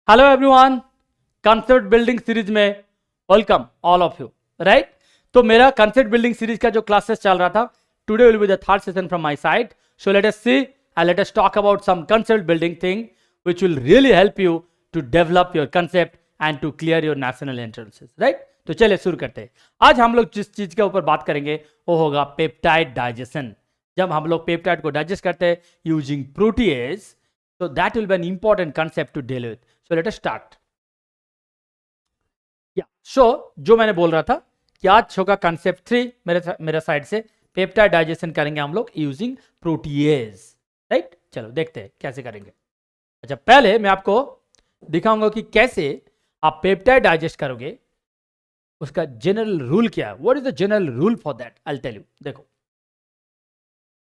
Hello everyone, concept building series में welcome all of you. Right, तो मेरा concept building series का जो क्लासेस चल रहा था, today will be the third session from my side. So let us see and let us talk about some concept building thing which will really help you to develop your concept and to clear your national entrances. Right, तो चलिए शुरू करते हैं। आज हम लोग जिस चीज के ऊपर बात करेंगे वो होगा पेप्टाइड डाइजेशन। जब हम लोग पेप्टाइड को डाइजेस्ट करते हैं using protease, so that will be an important concept to deal with. So let us start. So जो मैंने बोल रहा था कि आज होगा कंसेप्ट 3 मेरे साइड से, पेप्टाइड डाइजेशन करेंगे हम लोग यूजिंग प्रोटीएज। राइट, चलो देखते हैं कैसे करेंगे। अच्छा, पहले मैं आपको दिखाऊंगा कि कैसे आप पेप्टाइड डाइजेस्ट करोगे, उसका जनरल रूल क्या है। What is the general rule for that, I will tell you. देखो,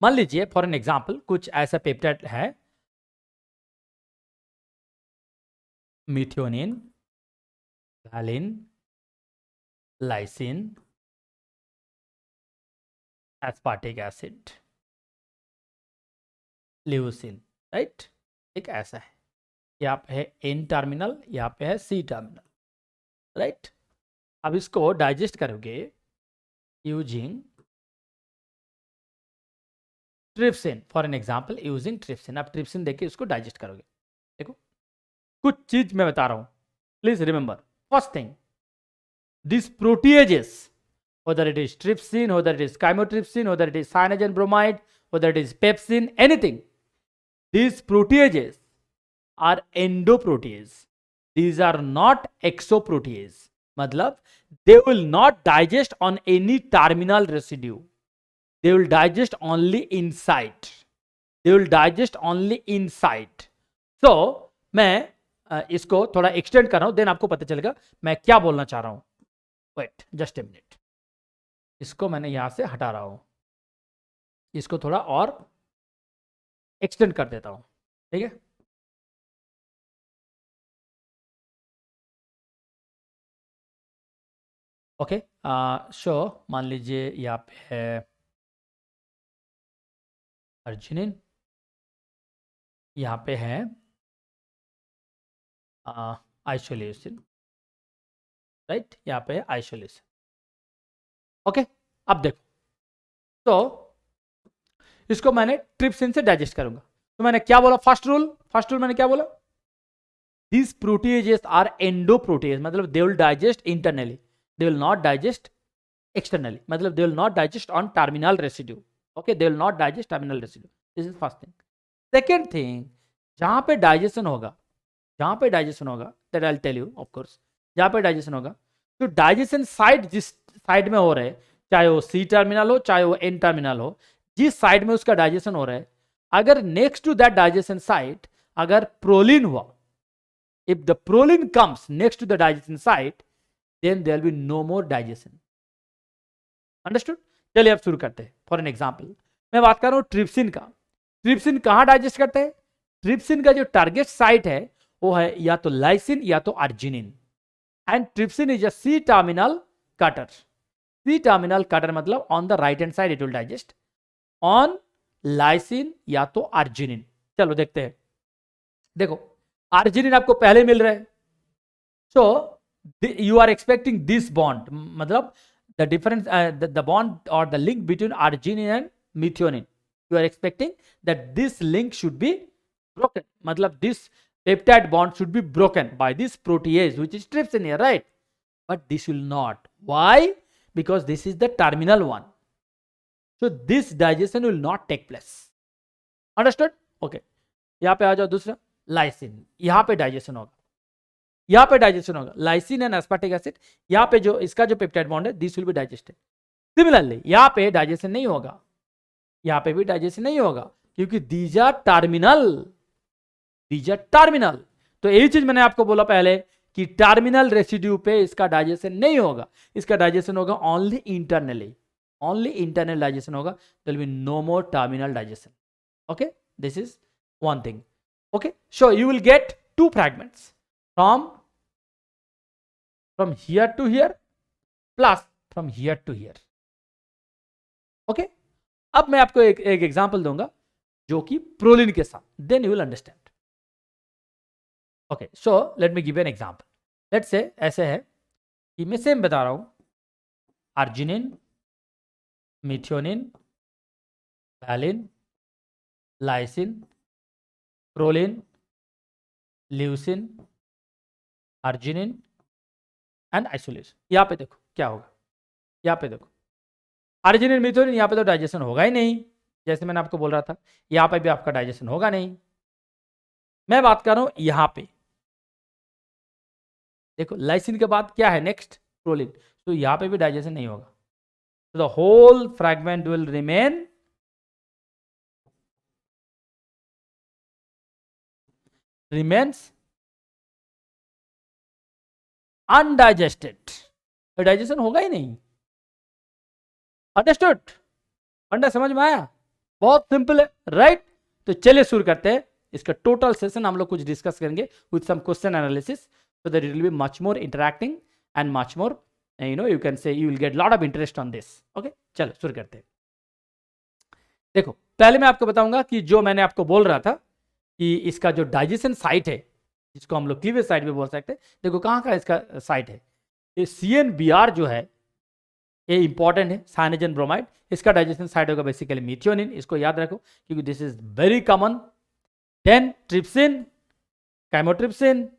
मान लीजिए फॉर एन एग्जांपल कुछ ऐसा पेप्टाइड है, methionine, valine, lysine, aspartic acid, leucine. Right, एक ऐसा है, यहाँ पे है एन टर्मिनल, यहाँ पे है सी टर्मिनल। राइट, अब इसको डाइजेस्ट करोगे using trypsin, for an example using trypsin. आप ट्रिप्सिन देके इसको डाइजेस्ट करोगे। देखो, कुछ चीज मैं बता रहा हूं, please remember. First thing, this proteases, whether it is trypsin, whether it is chymotrypsin, whether it is cyanogen bromide, whether it is pepsin, anything, these proteases are endoprotease. These are not exoprotease. मतलब they will not digest on any terminal residue. They will digest only inside. They will digest only inside. So मैं इसको थोड़ा extend कर रहा हूं, then आपको पता चलेगा मैं क्या बोलना चाह रहा हूं। वेट जस्ट ए मिनट, इसको मैंने यहां से हटा रहा हूं, इसको थोड़ा और एक्सटेंड कर देता हूं। ठीक है, ओके। शो मान लीजिए यहाँ पे है अर्जिनिन, यहाँ पे है आइसोल्यूसिन। राइट, यहाँ पे है आइसोल्यूसिन। ओके, अब देखो, तो इसको मैंने ट्रिप्सिन से डाइजेस्ट करूंगा। तो मैंने क्या बोला, फर्स्ट रूल मैंने क्या बोला, these proteases are endoprotease, मतलब they will digest internally, they will not digest externally, मतलब they will not digest on terminal residue. Okay, they will not digest terminal residue. This is first thing. Second thing, जहां पे digestion होगा, that I'll tell you of course, जहां पे digestion होगा, तो digestion side जिस side में हो रहा है, चाहे वो सी टर्मिनल हो चाहे वो एन टर्मिनल हो, जिस साइड में उसका डाइजेशन हो रहा है, अगर next to that digestion site अगर प्रोलिन हुआ, if the proline comes next to the digestion site, then there will be no more digestion. Understood? चलिए अब शुरू करते हैं। फॉर एन एग्जाम्पल मैं बात कर रहा हूं ट्रिप्सिन का। ट्रिप्सिन कहां डाइजेस्ट करते हैं? ट्रिप्सिन का जो टारगेट साइट है वो है या तो लाइसिन या तो arginine, and trypsin is a C terminal cutter. C terminal cutter मतलब on the right hand side it will digest on lysine या तो अर्जिनिन। चलो देखते हैं। देखो, अर्जिनिन आपको पहले मिल रहा है, so you are expecting this bond, मतलब द डिफरेंस, द बॉन्ड और the link between arginine and methionine, you are expecting that this link should be broken, मतलब this peptide bond should be broken by this protease which is trypsin here, right? But this will not, why? Because this is the terminal one, so this digestion will not take place. Understood? Okay, यहां पे आ जाओ। दूसरा lysine, यहां पे digestion होगा, यहां पे digestion होगा, लाइसिन एंड एस्पार्टिक एसिड, यहां पे जो इसका जो पेप्टाइड बॉन्ड है this will be digested. Similarly यहां पे डाइजेशन नहीं होगा, यहां पे भी डाइजेशन नहीं होगा, क्योंकि these are terminal, these are terminal. तो यही चीज मैंने आपको बोला पहले कि टर्मिनल रेसिड्यू पे इसका डाइजेशन नहीं होगा, इसका डाइजेशन होगा only internally, only internal digestion होगा, there will be no more terminal digestion. Okay, this is one thing. Okay, so you will get two fragments from here to here plus from here to here. Okay, अब मैं आपको एक example दूंगा जो कि proline के साथ, then you will understand. Okay, so let me give an example. Let's say ऐसे है कि मैं सेम बता रहा हूं, arginine, methionine, valine, lysine, proline, leucine, arginine and isolation. यहाँ पे देखो क्या होगा. यहाँ पे देखो अर्जिनिन, मिथ्योनिन, यहाँ पे तो डाइजेशन होगा ही नहीं, जैसे मैंने आपको बोल रहा था. यहाँ पे भी आपका डाइजेशन होगा नहीं. मैं बात कर रहा हूं यहाँ पे. देखो लाइसिन के बाद क्या है नेक्स्ट, प्रोलिन. तो यहाँ पे भी डाइजेशन नहीं होगा. तो the whole fragment will remains undigested. Digestion होगा ही नहीं. अंडरस्टूड? अंडर समझ में आया? बहुत सिंपल है, राइट? तो चलिए शुरू करते हैं. इसका टोटल सेशन हम लोग कुछ डिस्कस करेंगे with some question analysis, so that it will be much more interacting and much more, you can say you will get lot of interest on this. Okay, चलो शुरू करते हैं. देखो पहले मैं आपको बताऊंगा कि जो मैंने आपको बोल रहा था कि इसका जो डाइजेशन साइट है, जिसको हम लोग क्लीवेज साइट भी बोल सकते हैं. देखो कहाँ का इसका साइट है. ये CNBR जो है ये इंपॉर्टेंट है, साइनोजन ब्रोमाइड. इसका डाइजेशन साइट होगा बेसिकली मिथ्योनिन. इसको याद रखो क्योंकि this is very common. Then trypsin, chymotrypsin,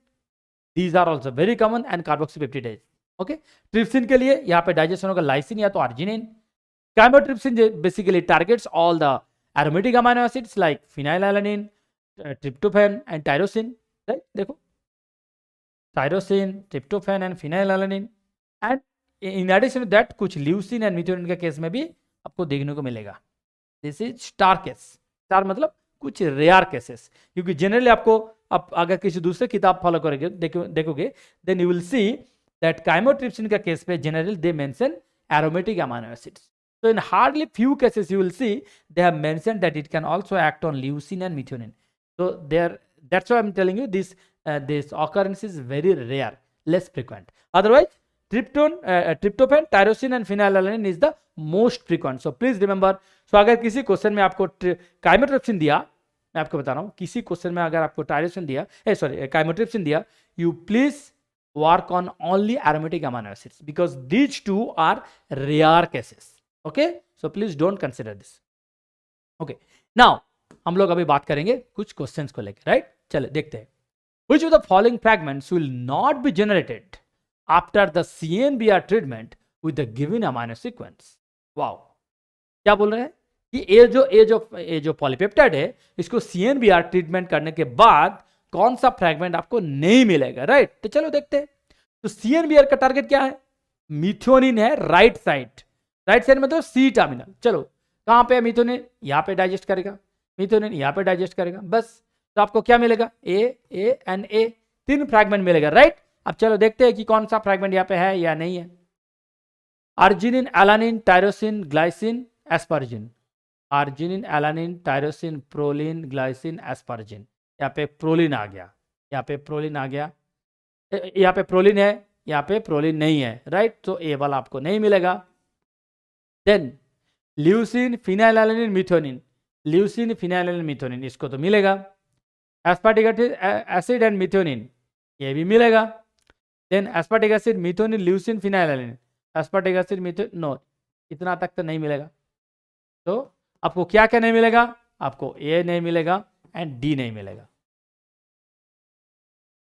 these are also very common, and carboxypeptidase. Okay, trypsin के लिए यहाँ पे डाइजेशन होगा लाइसिन या तो arginine. Chymotrypsin basically targets all the aromatic amino acids like phenylalanine, tryptophan and tyrosine. Right, देखो tyrosine, tryptophan and phenylalanine. And in addition to that कुछ leucine and methionine के केस में भी आपको देखने को मिलेगा. This is star case. Star मतलब कुछ रेयर केसेस, क्योंकि जनरली आपको आप अगर किसी दूसरे किताब फॉलो करोगे देखोगे then you will see that chymotrypsin का केस पे generally they mention aromatic amino acids. So in hardly few cases you will see they have mentioned that it can also act on leucine and methionine. So that's why I'm telling you this occurrence is very rare, less frequent. Otherwise tryptophan, tyrosine and phenylalanine is the most frequent. So please remember. So अगर किसी question में आपको chymotrypsin दिया, मैं आपको बता रहा हूँ, किसी क्वेश्चन में अगर आपको टायरोसिन दिया, काइमोट्रिप्सिन दिया, you please work on only aromatic amino acids because these two are rare cases. Okay, so please don't consider this. Okay, now हम लोग अभी बात करेंगे कुछ क्वेश्चंस को लेकर, राइट? चले देखते हैं. Which of the following fragments will not be generated after the CNBR treatment with the given amino sequence? Wow, क्या बोल रहे हैं कि ये जो पॉलीपेप्टाइड है इसको CNBR ट्रीटमेंट करने के बाद कौन सा फ्रैगमेंट आपको नहीं मिलेगा, राइट? तो चलो देखते हैं. तो CNBR का टारगेट क्या है? मिथ्योनिन है, राइट साइड. राइट साइड मतलब सी टर्मिनल. चलो कहां पे है मिथ्योनिन? यहाँ पे डाइजेस्ट करेगा. मिथ्योनिन यहाँ पे डाइजेस्ट करेगा, बस. तो आपको क्या मिलेगा? ए एंड ए, 3 फ्रैगमेंट मिलेगा, राइट? अब चलो देखते हैं कि कौन सा फ्रैगमेंट यहाँ पे है या नहीं है. Arginine, alanine, tyrosine, glycine, asparagine. Arginine, alanine, tyrosine, proline, glycine, asparagine. यहाँ पे प्रोलिन आ गया, यहाँ पे प्रोलिन आ गया, यहाँ पे प्रोलिन है, यहाँ पे प्रोलिन नहीं है, राइट? तो ए वाला आपको नहीं मिलेगा. Then leucine, phenylalanine, methionine. Leucine, phenylalanine, methionine इसको तो मिलेगा. एस्पार्टिक एसिड एंड मिथ्योनिन ये भी मिलेगा. Then aspartic acid, methionine, leucine, phenylalanine. Aspartic acid, methionine, no, इतना तक तो नहीं मिलेगा. तो आपको क्या क्या नहीं मिलेगा? आपको ए नहीं मिलेगा एंड डी नहीं मिलेगा.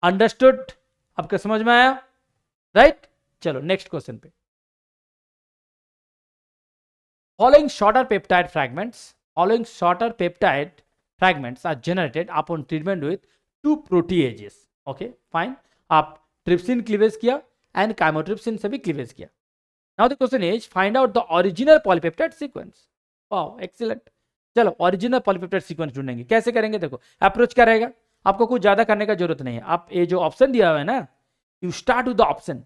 अंडरस्टूड? आपको समझ में आया, राइट? चलो नेक्स्ट क्वेश्चन पे. Following shorter peptide fragments are generated upon treatment with 2 proteases. Okay, fine. आप trypsin क्लीवेज किया and chymotrypsin से भी क्लीवेज किया. Now the question is find out the original polypeptide sequence. Wow, excellent. चलो original polypeptide sequence ढूंढेंगे. कैसे करेंगे? देखो अप्रोच क्या रहेगा. आपको कुछ ज्यादा करने का जरूरत नहीं है. आप ये जो ऑप्शन दिया हुआ है ना, you start with the option.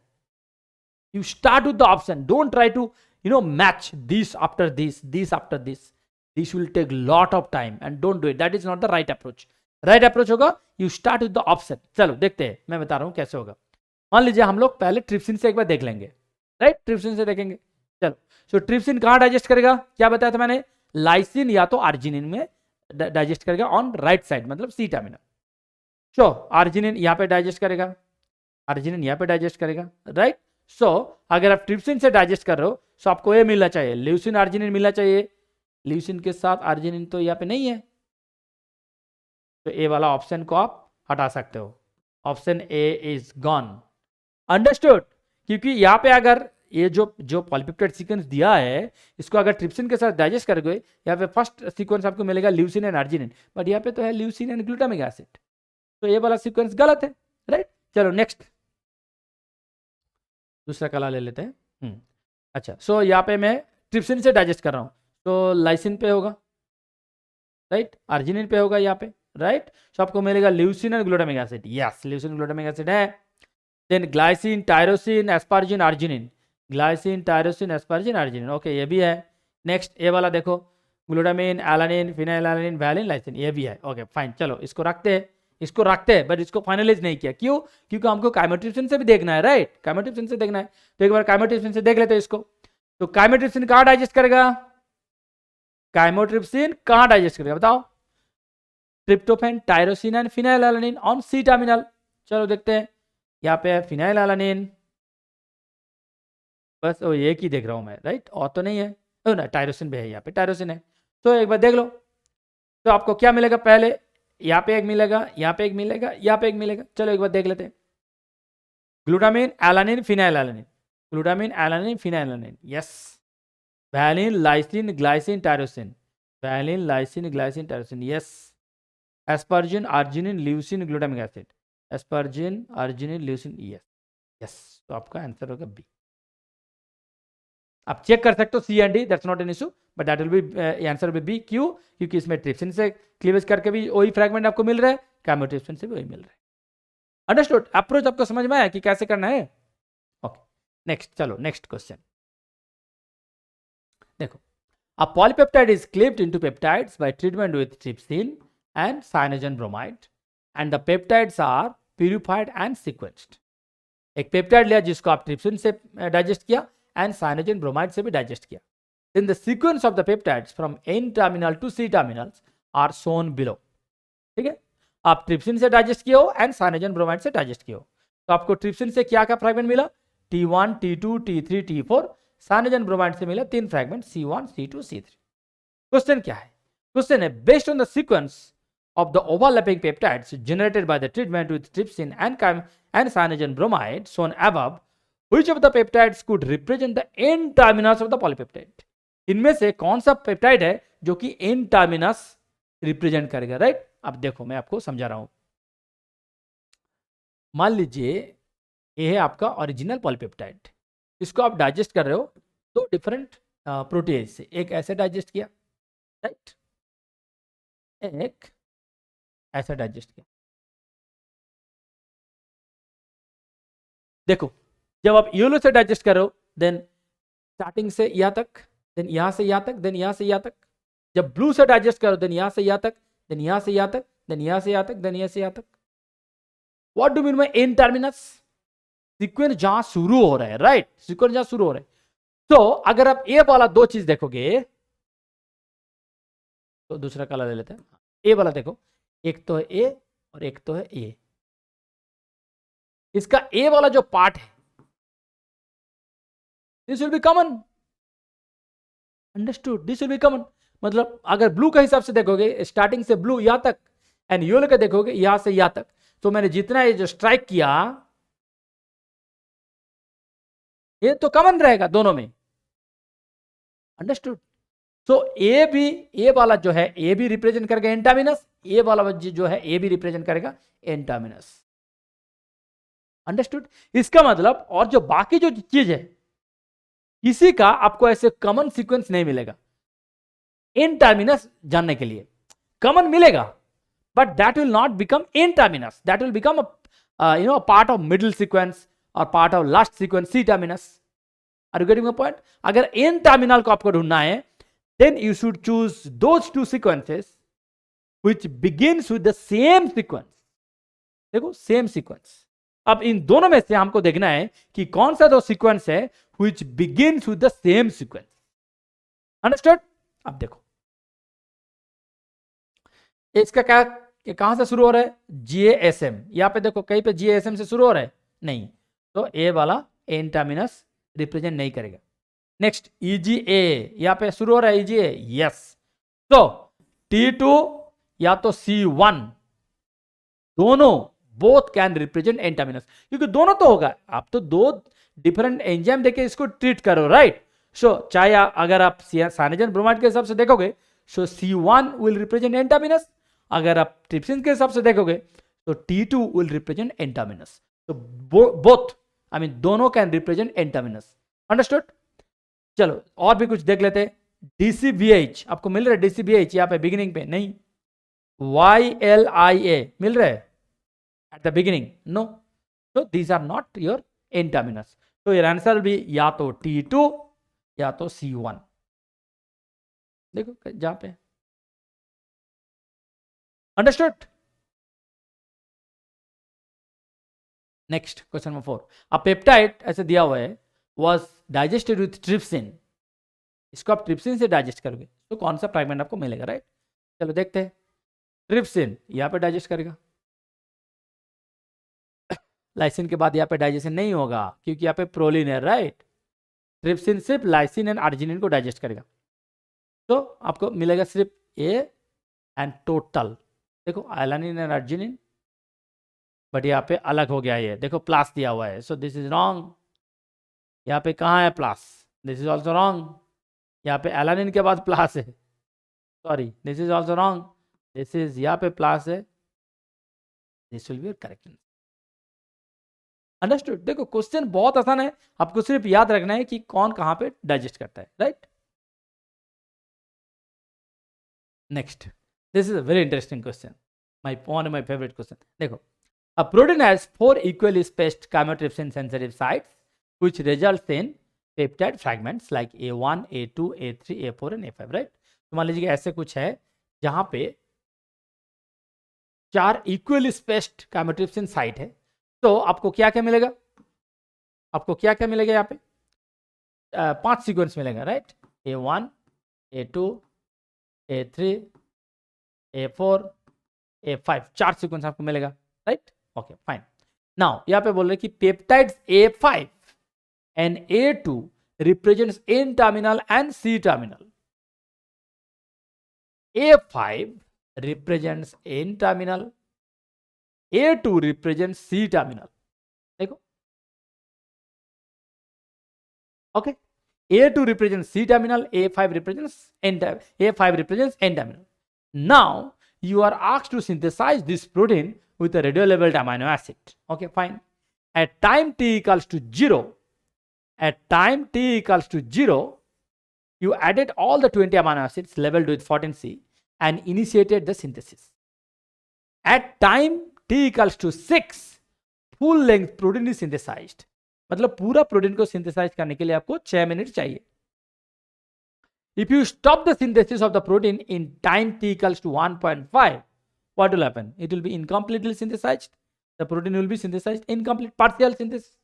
Don't try to match this after this after this. This will take lot of time and don't do it. That is not the right approach. Right approach होगा you start with the option. चलो देखते हैं, मैं बता रहा हूं कैसे होगा. मान लीजिए हम लोग पहले ट्रिप्सिन से एक बार देख लेंगे, राइट? ट्रिप्सिन से देखेंगे. चलो, सो ट्रिप्सिन कहां डाइजेस्ट करेगा? क्या बताया था मैंने? लाइसिन या तो अर्जिनिन में डाइजेस्ट करेगा ऑन राइट साइड, मतलब सी टर्मिनल. सो आर्जिनिन यहाँ पे डाइजेस्ट करेगा, आर्जिनिन यहाँ पे डाइजेस्ट करेगा, राइट। सो अगर आप ट्रिप्सिन से डाइजेस्ट कर रहे हो तो आपको ये मिलना चाहिए, ल्यूसिन आर्जिनिन मिलना चाहिए। ल्यूसिन के साथ आर्जिनिन तो यहाँ पे नहीं है, तो ए वाला ऑप्शन को आप हटा सकते हो, option A is gone. Understood? क्योंकि यहाँ पे अगर ये जो पॉलीपेप्टाइड सीक्वेंस दिया है, इसको अगर ट्रिप्सिन के साथ डाइजेस्ट करोगे, यहाँ पे फर्स्ट सीक्वेंस आपको मिलेगा ल्यूसिन एंड आर्जिनिन, बट यहाँ पे तो है ल्यूसिन एंड ग्लूटामिक एसिड, तो ये वाला सीक्वेंस गलत है, राइट। चलो नेक्स्ट, दूसरा कला ले लेते हैं। अच्छा, सो यहाँ पे मैं ट्रिप्सिन से डाइजेस्ट कर रहा हूँ, तो लाइसिन पे होगा, राइट, आर्जिनिन पे होगा यहाँ पे, राइट। सो आपको मिलेगा leucine and glutamic acid, yes leucine glutamic acid है। Then glycine, tyrosine, asparagine, arginine, glycine, tyrosine, asparagine, arginine, okay ये भी है। नेक्स्ट ए वाला देखो, glutamine, alanine, phenylalanine, valine, lysine, ये भी है, ओके फाइन। चलो इसको रखते हैं, इसको रखते हैं, बट इसको फाइनलाइज नहीं किया, क्यों? क्योंकि हमको काइमोट्रिप्सिन से भी देखना है, राइट, काइमोट्रिप्सिन से देखना है, तो एक बार काइमोट्रिप्सिन से देख लेते हैं इसको। तो काइमोट्रिप्सिन कहाँ डाइजेस्ट करेगा? काइमोट्रिप्सिन कहाँ डाइजेस्ट करेगा बताओ? Tryptophan, tyrosine and phenyl alanine on C terminal. चलो देखते हैं, यहाँ पे है फिनाइल एलानिन, बस वो एक ही देख रहा हूँ मैं, राइट, और तो नहीं है, ना टायरोसिन भी है, यहाँ पे टायरोसिन है, तो एक बार देख लो। तो आपको क्या मिलेगा? पहले यहाँ पे एक मिलेगा, यहाँ पे एक मिलेगा, यहाँ पे एक मिलेगा, चलो एक बार देख लेते हैं। Glutamine, alanine, phenylalanine, glutamine, alanine, phenylalanine, yes. Valine, lysine, glycine, tyrosine, valine, lysine, glycine, tyrosine, yes. Asparagine, arginine, leucine, glutamic acid, asparagine, arginine, leucine, yes yes. तो आपका आंसर होगा बी। आप चेक कर सकते हो C and D, that's not an issue, but that will be answer will be. क्यों? क्योंकि इसमें ट्रिप्सिन से क्लीवेज करके भी वही फ्रैगमेंट आपको मिल रहा है, काइमोट्रिप्सिन से भी वही मिल रहा है। अंडरस्टूड? अप्रोच आपको समझ में आया कि कैसे करना है? ओके नेक्स्ट, चलो नेक्स्ट क्वेश्चन देखो। A polypeptide is cleaved into peptides by treatment with trypsin and cyanogen bromide and the peptides are purified and sequenced. एक पेप्टाइड लिया जिसको आप ट्रिप्सिन से डाइजेस्ट किया एंड साइनोजन ब्रोमाइड से भी डाइजेस्ट किया, then the sequence of the peptides from N terminal to C terminals are shown below। ठीक है, आप ट्रिप्सिन से डाइजेस्ट किए हो एंड साइनोजन ब्रोमाइड से डाइजेस्ट किए हो, तो आपको ट्रिप्सिन से क्या क्या फ्रैगमेंट मिला? T1, T2, T3, T4। Cyanogen bromide से मिला 3 fragment, C1, C2, C3। Question क्या है? क्वेश्चन है, based on the sequence of the overlapping peptides generated by the treatment with trypsin and cyanogen bromide shown above, which of the peptides could represent the N terminus of the polypeptide? इनमें से कौन सा peptide है जो कि N terminus represent करेगा, right. अब देखो मैं आपको समझा रहा हूं। मान लीजिए ये है आपका ओरिजिनल पॉलीपेप्टाइड, इसको आप डाइजेस्ट कर रहे हो तो डिफरेंट प्रोटीन से, एक ऐसे डाइजेस्ट किया, राइट, एक ऐसा डाइजेस्ट किया। देखो जब आप येलो से डाइजेस्ट करो, देन स्टार्टिंग से यहाँ तक, देन यहाँ से यहाँ तक, देन यहाँ से यहाँ तक। जब ब्लू से डाइजेस्ट करो, देन यहाँ से यहाँ तक, देन यहाँ से यहाँ तक, देन यहाँ से यहाँ तक, देन यहाँ से यहाँ तक। What do mean by N terminus? Sequence जहां शुरू हो रहा है, राइट, सीक्वेंस जहां शुरू हो रहा है। तो अगर आप ए वाला दो चीज देखोगे, तो दूसरा कलर ले लेते हैं। ए वाला देखो, एक तो है ए और एक तो है ए। इसका ए वाला जो पार्ट है, this will be common, understood, this will be common. मतलब अगर ब्लू के हिसाब से देखोगे, स्टार्टिंग से ब्लू यहां तक, एंड येलो का देखोगे यहां से यहां तक, तो मैंने जितना ये जो स्ट्राइक किया, ये तो कॉमन रहेगा दोनों में, अंडरस्टूड। सो ए भी, ए वाला जो है ए भी रिप्रेजेंट करेगा एन टर्मिनस, ए वाला जो है ए भी रिप्रेजेंट करेगा एन टर्मिनस, अंडरस्टूड। इसका मतलब और जो बाकी जो चीज है, किसी का आपको ऐसे कॉमन सीक्वेंस नहीं मिलेगा एन टर्मिनस जानने के लिए। कॉमन मिलेगा, but that will not become an terminus, that will become a part of middle sequence or part of last sequence C terminus। Are you getting my point? अगर n terminal को आपको ढूंढना है, then you should choose those two sequences which begins with the same sequence। देखो same sequence। अब इन दोनों में से हमको देखना है कि कौन सा दो सीक्वेंस है which begins with the same sequence। Understood? अब देखो इसका क्या कि कहां से शुरू हो रहा है, GASM, यहाँ पे देखो कहीं पे GASM से शुरू हो रहा है नहीं, तो ए वाला एन टर्मिनस रिप्रेजेंट नहीं करेगा। नेक्स्ट EGA, यहाँ पे शुरू हो रहा है EGA, यस, तो T2 या तो C1, दोनों both can represent N terminus, क्योंकि दोनों तो होगा, आप तो दो डिफरेंट एंजाइम देके इसको ट्रीट करो, राइट। सो चाहे अगर आप साइनेजन ब्रोमाइड के हिसाब से देखोगे, सो C1 will represent N terminus, अगर आप ट्रिप्सिन के हिसाब से देखोगे तो T2 will represent N terminus, तो बोथ आई मीन दोनों can represent N terminus, understood. चलो और भी कुछ देख लेते हैं। DCBH आपको मिल रहा है, DCBH यहाँ पे बिगिनिंग पे नहीं, YLIA मिल रहा है at the beginning, no, so these are not your n terminus, तो your answer will be या तो T2 या तो C1, देखो जहां पे, understood। नेक्स्ट क्वेश्चन नंबर 4, अ पेप्टाइड ऐसे दिया हुआ है was digested with trypsin, इसको आप ट्रिप्सिन से डाइजेस्ट करोगे तो कौन सा फ्रैगमेंट आपको मिलेगा, राइट। चलो देखते हैं, ट्रिप्सिन यहाँ पे डाइजेस्ट करेगा, लाइसिन के बाद यहाँ पे डाइजेशन नहीं होगा क्योंकि यहाँ पे प्रोलिन है, राइट। ट्रिप्सिन सिर्फ लाइसिन एंड अर्जिनिन को डाइजेस्ट करेगा, तो आपको मिलेगा सिर्फ ए एंड टोटल, देखो एलानिन एंड अर्जिनिन, बट यहाँ पे अलग हो गया, ये देखो प्लस दिया हुआ है, सो दिस इज रॉन्ग। यहाँ पे कहाँ है plus, this is also wrong. यहाँ पे एलानिन के बाद प्लस है, sorry this is also wrong, this is यहाँ पे प्लस है, this will be correct. Understood. देखो क्वेश्चन बहुत आसान है, आपको सिर्फ याद रखना है कि कौन कहां पे डाइजेस्ट करता है, right. Next, this is a very interesting question, my favourite question. देखो, a protein has 4 equally spaced chymotrypsin sensitive sites which results in peptide fragments like A1, A2, A3, A4 and A5, right. तो मान लीजिए ऐसे कुछ है जहां पे 4 equally spaced chymotrypsin site है, तो आपको क्या क्या मिलेगा, आपको क्या क्या मिलेगा, यहाँ पे 5 सीक्वेंस मिलेगा, right. A1, A2, A3, A4, A5, 4 sequence आपको मिलेगा, राइट। Okay fine. नाउ यहाँ पे बोल रहे कि peptides A5 and A2 represents N terminal and C terminal. A5 represents N terminal, A2 represents C terminal, देखो, okay, A2 represents C terminal, A5 represents N terminal. Now you are asked to synthesize this protein with a radio-labeled amino acid. Okay, fine. At time t equals to 0, you added all the 20 amino acids labeled with 14C and initiated the synthesis. At time t equals to 6, full length protein is synthesized. मतलब पूरा protein को synthesise करने के लिए आपको 6 minute चाहिए. If you stop the synthesis of the protein in time t equals to 1.5, what will happen? It will be incompletely synthesized. The protein will be synthesized incomplete, partial synthesis.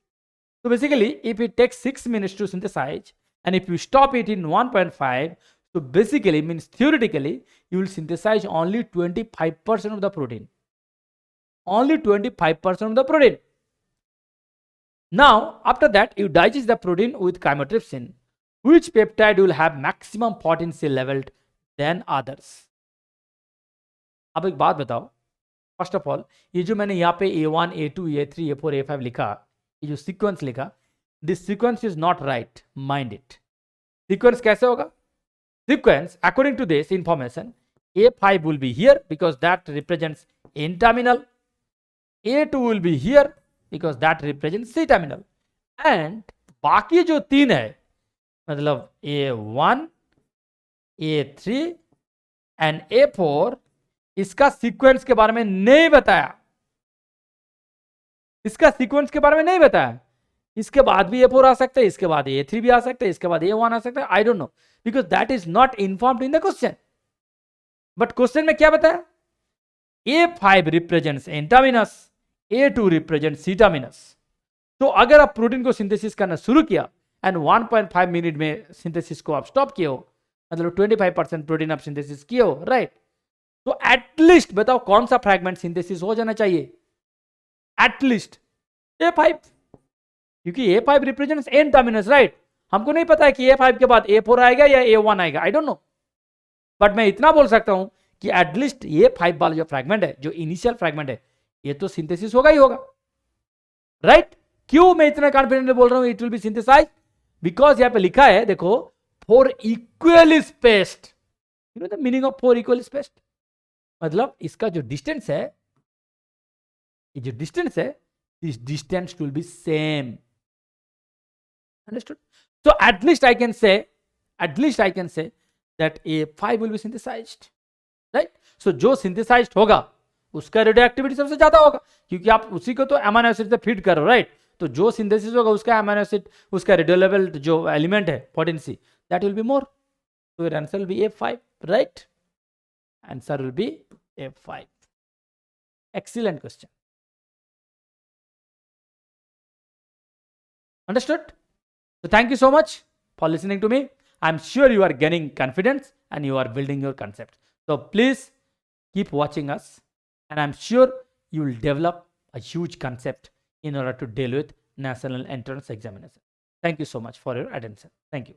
So basically, if it takes 6 minutes to synthesize, and if you stop it in 1.5, so basically means theoretically, you will synthesize only 25% of the protein. Only 25% of the protein. Now, after that, you digest the protein with chymotrypsin. Which peptide will have maximum potency level than others? अब एक बात बताओ, first of all ये जो मैंने यहाँ पे A1, A2, A3, A4, A5 लिखा, ये जो सीक्वेंस लिखा, this sequence is not right, mind it. Sequence कैसे होगा? Sequence according to this information, A5 will be here because that represents N terminal, A2 will be here because that represents C terminal, and बाकी जो तीन है मतलब A1, A3 and A4, इसका sequence के बारे में नहीं बताया. इसका सीक्वेंस के बारे में नहीं बताया. इसके बाद भी A4 आ सकता है, इसके बाद A3 भी आ सकता है, इसके बाद A1 आ सकता है. I don't know because that is not informed in the question. But question में क्या बताया? A5 represents N terminus, A2 represents C terminus. तो अगर आप प्रोटीन को सिंथेसिस करना शुरू किया एंड 1.5 मिनट में सिंथेसिस को आप स्टॉप किए हो, मतलब 25% प्रोटीन आप सिंथेसिस किए हो, राइट, तो एटलीस्ट बताओ कौन सा फ्रैगमेंट सिंथेसिस हो जाना चाहिए, एटलीस्ट A5, क्योंकि A5 represents n terminus, right. हमको नहीं पता है कि A5 के बाद A4 आएगा या A1 आएगा, आई डोंट नो, बट मैं इतना बोल सकता हूं कि एटलीस्ट A5 वाला जो फ्रैगमेंट है, जो इनिशियल फ्रैगमेंट है, ये तो सिंथेसिस होगा ही होगा, राइट। क्यों मैं इतना कॉन्फिडेंटली बोल रहा हूं it will be synthesized, because यहां पे लिखा है देखो, 4 equally spaced, you know the meaning of 4 equally spaced, मतलब इसका जो डिस्टेंस है, ये जो डिस्टेंस है, this distance will be same, understood. So at least I can say that A5 will be synthesized, right? So जो synthesized होगा उसका रेडियोएक्टिविटी सबसे ज्यादा होगा, क्योंकि आप उसी को तो अमीनो एसिड से फीड कर रहे हो, राइट। तो जो सिंथेसिस होगा उसका अमीनो एसिड, उसका रेडियो लेवल जो एलिमेंट है potency, that will be more, so your answer will be A5, right? Answer will be A5. Excellent question. Understood? So thank you so much for listening to me. I'm sure you are gaining confidence and you are building your concept. So please keep watching us, and I'm sure you will develop a huge concept in order to deal with national entrance examination. Thank you so much for your attention. Thank you.